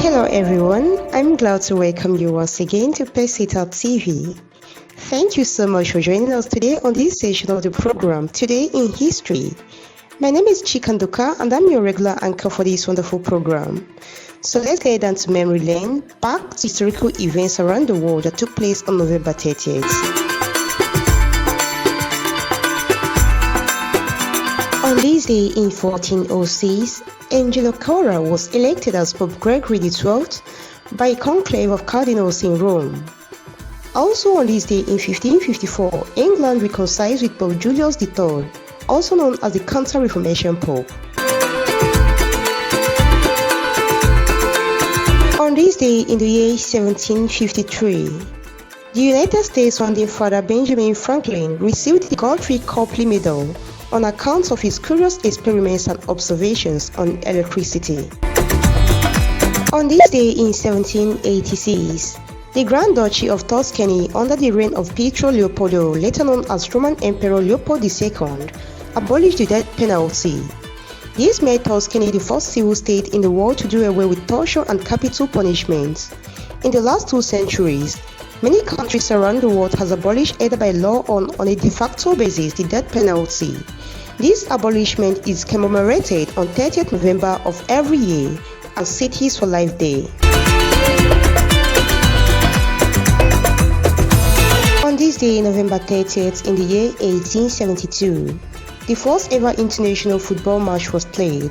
Hello everyone, I'm glad to welcome you once again to Pesita TV. Thank you so much for joining us today on this session of the program, Today in History. My name is Chikanduka and I'm your regular anchor for this wonderful program. So let's get down to memory lane, back to historical events around the world that took place on November 30th. On this day in 1406, Angelo Cora was elected as Pope Gregory XII by a conclave of cardinals in Rome. Also on this day in 1554, England reconciles with Pope Julius III, also known as the Counter-Reformation Pope. On this day in the year 1753, the United States founding father Benjamin Franklin received the Godfrey Copley Medal on account of his curious experiments and observations on electricity. On this day in 1786, the Grand Duchy of Tuscany under the reign of Pietro Leopoldo, later known as Roman Emperor Leopold II, abolished the death penalty. This made Tuscany the first civil state in the world to do away with torture and capital punishment. In the last 2 centuries, many countries around the world has abolished either by law or on a de facto basis the death penalty. This abolishment is commemorated on 30th November of every year as Cities for Life Day. On this day, November 30th, in the year 1872, the first ever international football match was played.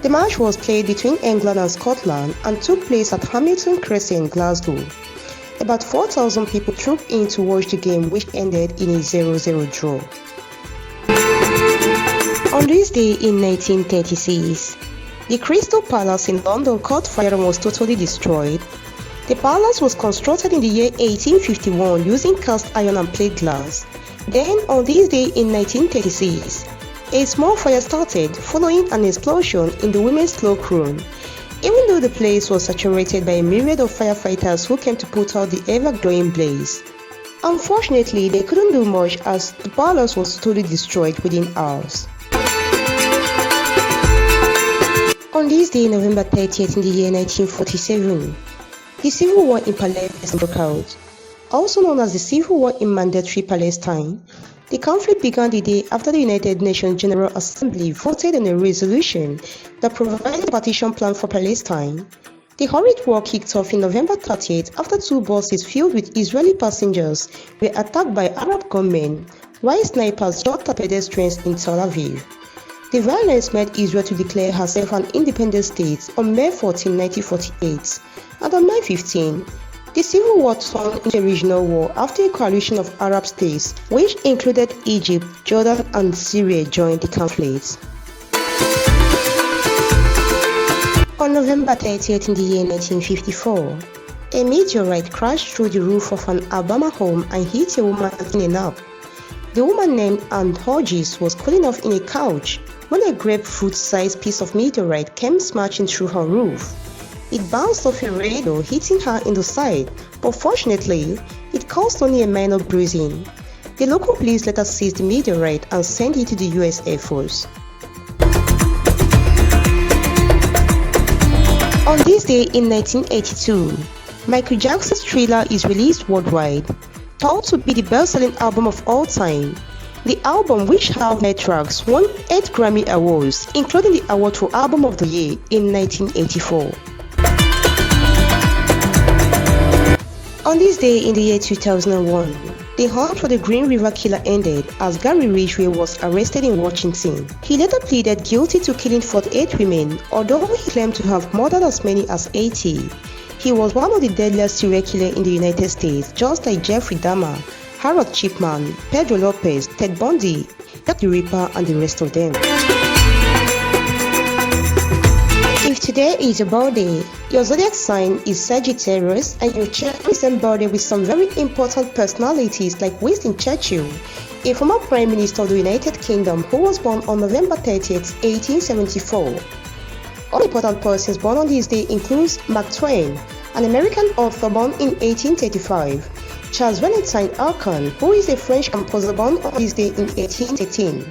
The match was played between England and Scotland and took place at Hamilton Crescent, Glasgow. About 4,000 people trooped in to watch the game, which ended in a 0-0 draw. On this day in 1936, the Crystal Palace in London caught fire and was totally destroyed. The palace was constructed in the year 1851 using cast iron and plate glass. Then, on this day in 1936, a small fire started following an explosion in the women's cloakroom. Even though the place was saturated by a myriad of firefighters who came to put out the ever-growing blaze, unfortunately they couldn't do much as the palace was totally destroyed within hours. On this day, November 30th, in the year 1947, the Civil War in Palestine broke out. Also known as the Civil War in Mandatory Palestine, the conflict began the day after the United Nations General Assembly voted on a resolution that provided a partition plan for Palestine. The horrid war kicked off in November 30th after 2 buses filled with Israeli passengers were attacked by Arab gunmen, while snipers shot at pedestrians in Tel Aviv. The violence made Israel to declare herself an independent state on May 14, 1948, and on May 15, the civil war turned into a regional war after a coalition of Arab states, which included Egypt, Jordan, and Syria, joined the conflict. On November 30th in the year 1954, a meteorite crashed through the roof of an Alabama home and hit a woman in a nap. The woman named Ann Hodges was cooling off in a couch when a grapefruit-sized piece of meteorite came smashing through her roof. It bounced off a radio, hitting her in the side, but fortunately, it caused only a minor bruising. The local police later seized the meteorite and sent it to the US Air Force. On this day in 1982, Michael Jackson's Thriller is released worldwide. Thought to be the best-selling album of all time, the album, which had 9 tracks, won 8 Grammy Awards, including the award for Album of the Year in 1984. On this day in the year 2001, the hunt for the Green River Killer ended as Gary Ridgway was arrested in Washington. He later pleaded guilty to killing 48 women, although he claimed to have murdered as many as 80. He was one of the deadliest serial killers in the United States, just like Jeffrey Dahmer, Harold Chipman, Pedro Lopez, Ted Bundy, Jack the Ripper, and the rest of them. If today is your birthday, your zodiac sign is Sagittarius, and you share the same birthday with some very important personalities like Winston Churchill, a former Prime Minister of the United Kingdom who was born on November 30th, 1874. Other important persons born on this day includes Mark Twain, an American author born in 1835, Charles Valentine Arcand, who is a French composer born on this day in 1813.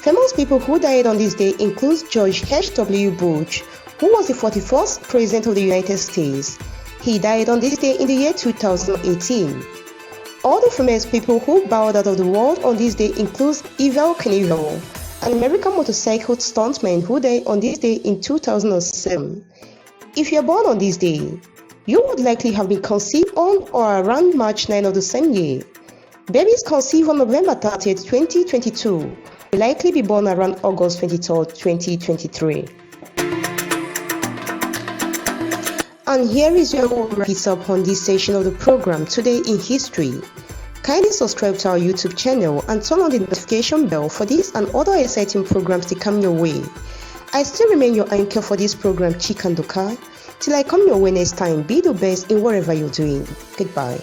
Famous people who died on this day include George H.W. Bush, who was the 41st President of the United States. He died on this day in the year 2018. All the famous people who bowed out of the world on this day includes Evel Knievel, an American motorcycle stuntman who died on this day in 2007. If you are born on this day, you would likely have been conceived on or around March 9 of the same year. Babies conceived on November 30, 2022 will likely be born around August 23, 2023. And here is your wrap up on this session of the program, Today in History. Kindly subscribe to our YouTube channel and turn on the notification bell for this and other exciting programs to come your way. I still remain your anchor for this program, Chikandoka. Till I come your way next time, be the best in whatever you're doing. Goodbye.